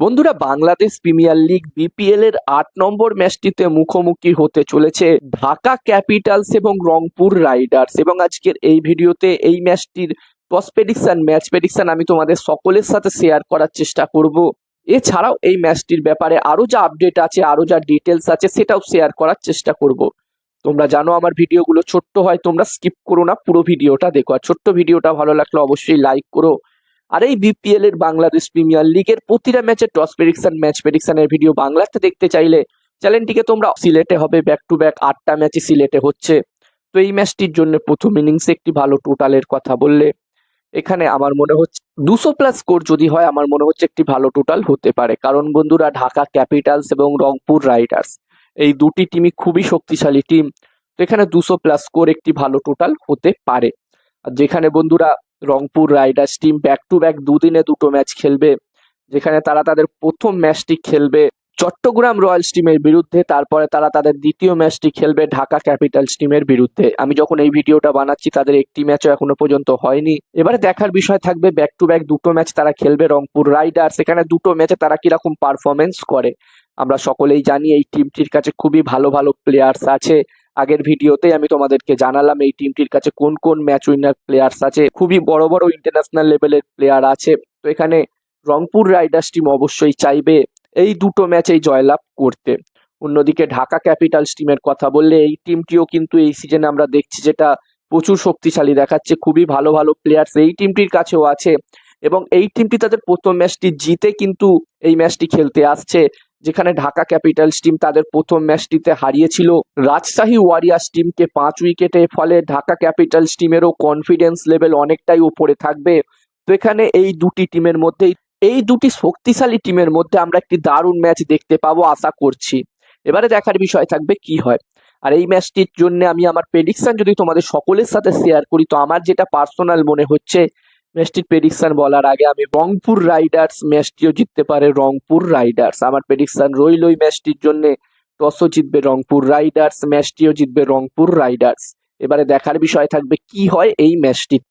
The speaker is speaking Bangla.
বন্ধুরা, বাংলাদেশ প্রিমিয়ার লিগ বিপিএল এর ৮ নম্বর ম্যাচটিতে মুখোমুখি হতে চলেছে ঢাকা ক্যাপিটালস এবং রংপুর রাইডার্স। এবং আজকের এই ভিডিওতে এই ম্যাচটির ম্যাচ প্রেডিকশন আমি তোমাদের সকলের সাথে শেয়ার করার চেষ্টা করব। এছাড়াও এই ম্যাচটির ব্যাপারে আরো যা আপডেট আছে, আরো যা ডিটেলস আছে সেটাও শেয়ার করার চেষ্টা করব। তোমরা জানো আমার ভিডিওগুলো ছোট্ট হয়, তোমরা স্কিপ করো না, পুরো ভিডিওটা দেখো। আর ছোট্ট ভিডিওটা ভালো লাগলে অবশ্যই লাইক করো। আর এই বিপিএল এর বাংলাদেশ প্রিমিয়ার লিগের প্রতিটা ম্যাচের ম্যাচ প্রেডিকশনের ভিডিও বাংলাতে দেখতে চাইলে চ্যানেলটিকে তোমরা সিলেটে হবে ব্যাক টু ব্যাক 8টা ম্যাচই সিলেটে হচ্ছে। তো এই ম্যাচটির জন্য প্রথম ইনিংসে একটি ভালো টোটালের কথা বললে এখানে আমার মনে হচ্ছে 200+ স্কোর যদি হয়, আমার মনে হচ্ছে একটি ভালো টোটাল হতে পারে। কারণ বন্ধুরা, ঢাকা ক্যাপিটালস এবং রংপুর রাইডার্স এই দুটি টিমই খুবই শক্তিশালী টিম। তো এখানে 200+ স্কোর একটি ভালো টোটাল হতে পারে। আর যেখানে বন্ধুরা Rangpur Riders team back to back দুদিনে দুটো ম্যাচ খেলবে, যেখানে তারা তাদের প্রথম ম্যাচটি খেলবে চট্টগ্রাম রয়্যালস টিমের বিরুদ্ধে, তারপরে তারা তাদের দ্বিতীয় ম্যাচটি খেলবে ঢাকা ক্যাপিটালস টিমের বিরুদ্ধে। আমি যখন এই ভিডিওটা বানাচ্ছি তাদের একটি ম্যাচও এখনো পর্যন্ত হয়নি। এবারে দেখার বিষয় থাকবে ব্যাক টু ব্যাক দুটো ম্যাচ তারা খেলবে রংপুর রাইডার্স, এখানে দুটো ম্যাচে তারা কিরকম পারফরমেন্স করে। আমরা সকলেই জানি এই টিমটির কাছে খুবই ভালো ভালো প্লেয়ার্স আছে। আগের ভিডিওতেই আমি তোমাদেরকে জানালাম এই টিমটির কাছে কোন কোন ম্যাচ উইনার প্লেয়ার্স আছে, খুবই বড় বড় ইন্টারন্যাশনাল লেভেলের প্লেয়ার আছে। তো এখানে রংপুর রাইডার্স টিম অবশ্যই চাইবে এই দুটো ম্যাচেই জয়লাভ করতে। অন্যদিকে ঢাকা ক্যাপিটালস টিমের কথা বললে এই টিমটিও কিন্তু এই সিজনে আমরা দেখছি যেটা প্রচুর শক্তিশালী দেখাচ্ছে, খুবই ভালো ভালো প্লেয়ার্স এই টিমটির কাছেও আছে। এবং এই টিমটি তাদের প্রথম ম্যাচটি জিতে কিন্তু এই ম্যাচটি খেলতে আসছে, যেখানে ঢাকা ক্যাপিটালস টিম তাদের প্রথম ম্যাচটিতে হারিয়েছিল রাজশাহী ওয়ারিয়ার্স টিমকে 5 উইকেটে। ফলে ঢাকা ক্যাপিটালস টিমেরও কনফিডেন্স লেভেল অনেকটাই উপরে থাকবে। তো এখানে এই দুটি টিমের মধ্যেই, এই দুটি শক্তিশালী টিমের মধ্যে আমরা একটি দারুণ ম্যাচ দেখতে পাবো আশা করছি। এবারে দেখার বিষয় থাকবে কি হয়। আর এই ম্যাচটির জন্য আমি আমার প্রেডিকশন যদি তোমাদের সকলের সাথে শেয়ার করি, তো আমার যেটা পার্সোনাল মনে হচ্ছে, ম্যাচটির প্রেডিকশন বলার আগে আমি রংপুর রাইডার্স ম্যাচটিও জিততে পারে রংপুর রাইডার্স, আমার প্রেডিকশন রইল ওই ম্যাচটির জন্য। টসও জিতবে রংপুর রাইডার্স, ম্যাচটিও জিতবে রংপুর রাইডার্স। এবারে দেখার বিষয় থাকবে কি হয় এই ম্যাচটি।